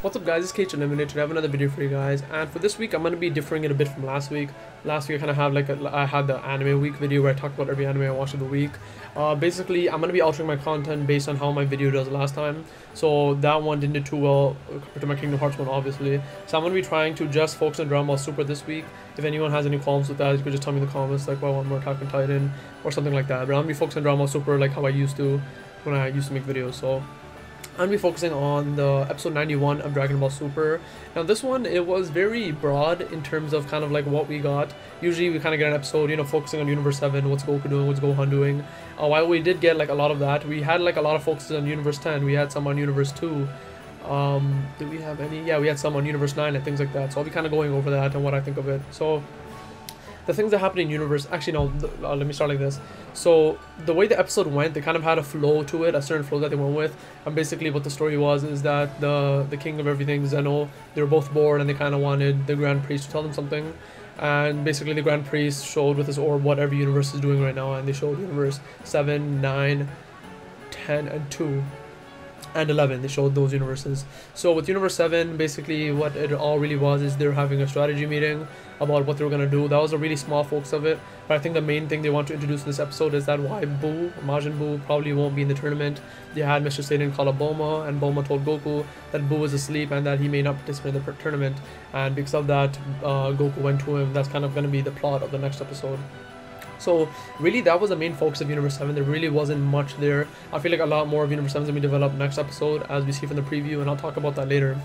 What's up guys, it's KhUnlimited. Today I have another video for you guys, and for this week I'm going to be differing it a bit from last week. Last week I kind of have I had the anime week video where I talked about every anime I watched of the week. Basically I'm going to be altering my content based on how my video does last time. So that one didn't do too well compared to my Kingdom Hearts one obviously. So I'm going to be trying to just focus on Dragonball Super this week. If anyone has any qualms with that, you could just tell me in the comments, like, well, I want more Attack on Titan or something like that. But I'm going to be focusing on Dragonball Super like how I used to when I used to make videos. So I'm going to be focusing on the episode 91 of Dragon Ball Super. Now this one, it was very broad in terms of kind of like what we got. Usually we kind of get an episode, you know, focusing on Universe 7, what's Goku doing, what's Gohan doing. While we did get like a lot of that, we had like a lot of focuses on Universe 10, we had some on Universe 2. Did we have any? Yeah, we had some on Universe 9 and things like that. So I'll be kind of going over that and what I think of it. So the things that happened in Universe, actually no, let me start like this. So the way the episode went, they kind of had a flow to it, a certain flow that they went with. And basically what the story was is that the king of everything, Zeno, they were both bored and they kind of wanted the Grand Priest to tell them something. And basically the Grand Priest showed with his orb what every universe is doing right now, and they showed Universe 7, 9, 10, and 2. And 11, they showed those universes. So with Universe 7, basically what it all really was is they're having a strategy meeting about what they were going to do. That was a really small focus of it, but I think the main thing they want to introduce in this episode is that why Majin Buu probably won't be in the tournament. They had Mr. Satan call up Bulma, and Bulma told Goku that Buu was asleep and that he may not participate in the tournament, and because of that Goku went to him. That's kind of going to be the plot of the next episode. So really that was the main focus of Universe 7. There really wasn't much there. I feel like a lot more of Universe 7 is going to be developed next episode, as we see from the preview, and I'll talk about that later.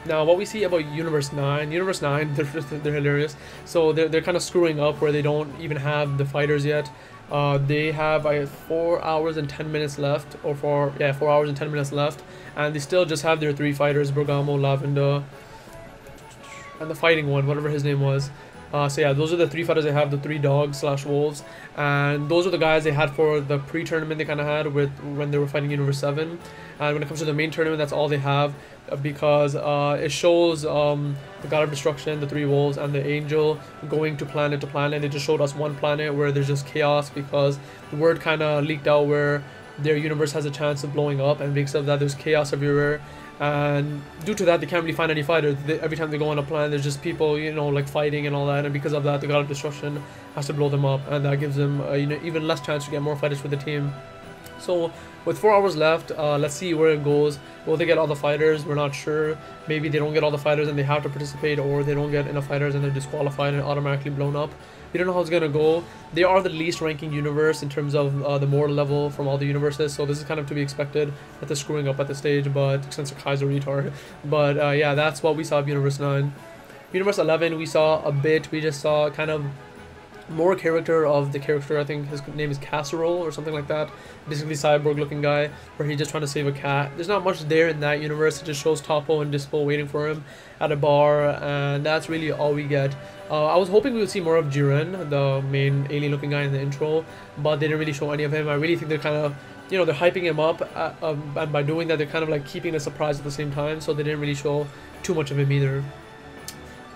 Now what we see about Universe 9, they're hilarious. So they're kind of screwing up where they don't even have the fighters yet. They have 4 hours and 10 minutes left, or 4 hours and 10 minutes left, and they still just have their 3 fighters, Bergamo, Lavender, and the fighting one, whatever his name was. So yeah, those are the 3 fighters they have, the 3 dogs / wolves, and those are the guys they had for the pre-tournament they kind of had with when they were fighting Universe 7. And when it comes to the main tournament, that's all they have, because it shows the God of Destruction, the 3 wolves, and the angel going to planet to planet. They just showed us one planet where there's just chaos because the word kind of leaked out where their universe has a chance of blowing up, and because of that there's chaos everywhere. And due to that, they can't really find any fighters. Every time they go on a planet, there's just people, you know, like fighting and all that. And because of that, the God of Destruction has to blow them up, and that gives them you know, even less chance to get more fighters for the team. So with 4 hours left, let's see where it goes. Will they get all the fighters? We're not sure. Maybe they don't get all the fighters and they have to participate, or they don't get enough fighters and they're disqualified and automatically blown up. We don't know how it's gonna go. They are the least ranking universe in terms of the mortal level from all the universes, so this is kind of to be expected that they're screwing up at this stage, but since Kai's a retard. But yeah, that's what we saw of Universe 9. Universe 11, we saw a bit. We just saw kind of more character of the character. I think his name is Casserole or something like that, basically cyborg looking guy, where he's just trying to save a cat. There's not much there in that universe. It just shows Toppo and Dispo waiting for him at a bar, and that's really all we get. I was hoping we would see more of Jiren, the main alien looking guy in the intro, but they didn't really show any of him. I really think they're kind of, you know, they're hyping him up, and by doing that they're kind of like keeping a surprise at the same time, so they didn't really show too much of him either.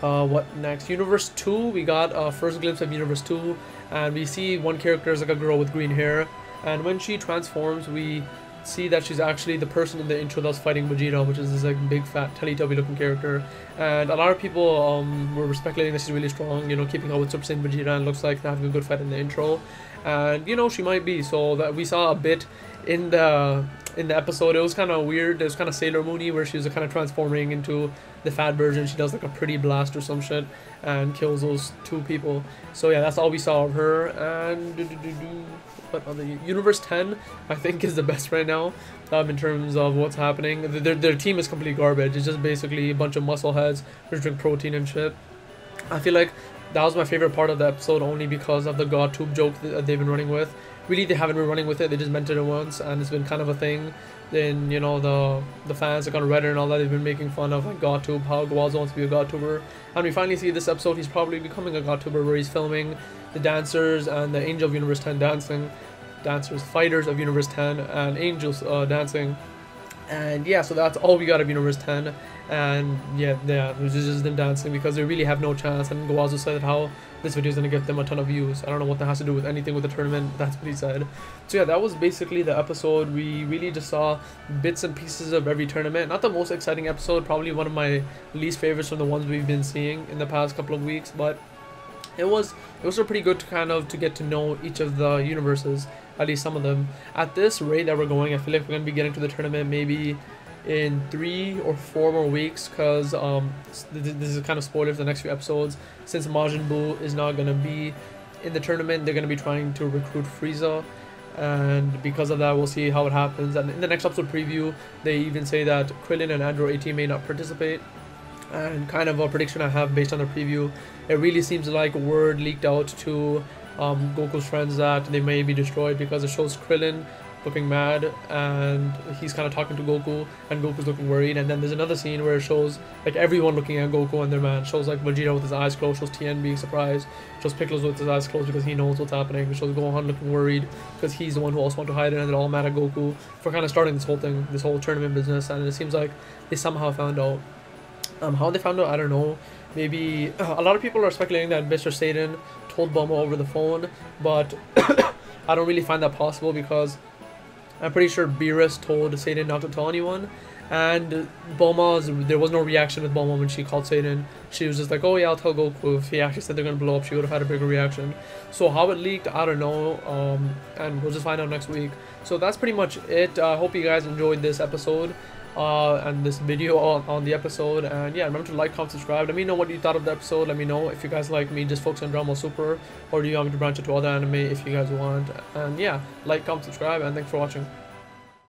What next? Universe 2, we got a first glimpse of Universe 2, and we see one character is like a girl with green hair, and when she transforms we see that she's actually the person in the intro that was fighting Vegeta, which is this like big fat Teletubby looking character. And a lot of people were speculating that she's really strong, you know, keeping up with Super Saiyan Vegeta, and looks like they're having a good fight in the intro, and you know, she might be. So that we saw a bit in the episode. It was kind of weird. It was kind of Sailor Moon-y, where she was kind of transforming into the fat version. She does like a pretty blast or some shit and kills those 2 people. So yeah, that's all we saw of her. And what other Universe 10 I think is the best right now in terms of what's happening. Their team is complete garbage. It's just basically a bunch of muscle heads who drink protein and shit. I feel like that was my favorite part of the episode, only because of the Godtube joke that they've been running with. Really, they haven't been running with it. They just mentioned it once, and it's been kind of a thing. Then, you know, the fans, like on Reddit and all that, they've been making fun of like Godtube, how Gowasu wants to be a Godtuber. And we finally see this episode, he's probably becoming a Godtuber, where he's filming the dancers and the Angel of Universe 10 dancing. Dancers, fighters of Universe 10 and angels dancing. And yeah, so that's all we got of Universe 10. And yeah, it was just them dancing because they really have no chance. And Gowasu said how this video is going to get them a ton of views. I don't know what that has to do with anything with the tournament. That's what he said. So yeah, that was basically the episode. We really just saw bits and pieces of every tournament. Not the most exciting episode, probably one of my least favorites from the ones we've been seeing in the past couple of weeks, but it was still pretty good to kind of to get to know each of the universes, at least some of them. At this rate that we're going, I feel like we're going to be getting to the tournament maybe in 3 or 4 more weeks, because this is kind of spoiler for the next few episodes. Since Majin Buu is not going to be in the tournament, they're going to be trying to recruit Frieza, and because of that we'll see how it happens. And in the next episode preview, they even say that Krillin and Android 18 may not participate. And kind of a prediction I have based on the preview, it really seems like word leaked out to Goku's friends that they may be destroyed, because it shows Krillin looking mad and he's kind of talking to Goku, and Goku's looking worried. And then there's another scene where it shows like everyone looking at Goku and their man. It shows like Vegeta with his eyes closed, shows Tien being surprised, shows Piccolo with his eyes closed because he knows what's happening, it shows Gohan looking worried because he's the one who also wants to hide it, and they're all mad at Goku for kind of starting this whole thing, this whole tournament business. And it seems like they somehow found out. How they found out, I don't know. Maybe a lot of people are speculating that Mr. Satan told Bulma over the phone, but I don't really find that possible, because I'm pretty sure Beerus told Satan not to tell anyone, and there was no reaction with Bulma when she called Satan. She was just like, oh yeah, I'll tell Goku. If he actually said they're gonna blow up, she would have had a bigger reaction. So how it leaked, I don't know, and we'll just find out next week. So that's pretty much it. I hope you guys enjoyed this episode and this video on the episode. And yeah, remember to like, comment, subscribe. Let me know what you thought of the episode. Let me know if you guys like me just focus on Dragonball Super, or do you want me to branch it to other anime if you guys want. And yeah, like, comment, subscribe, and thanks for watching.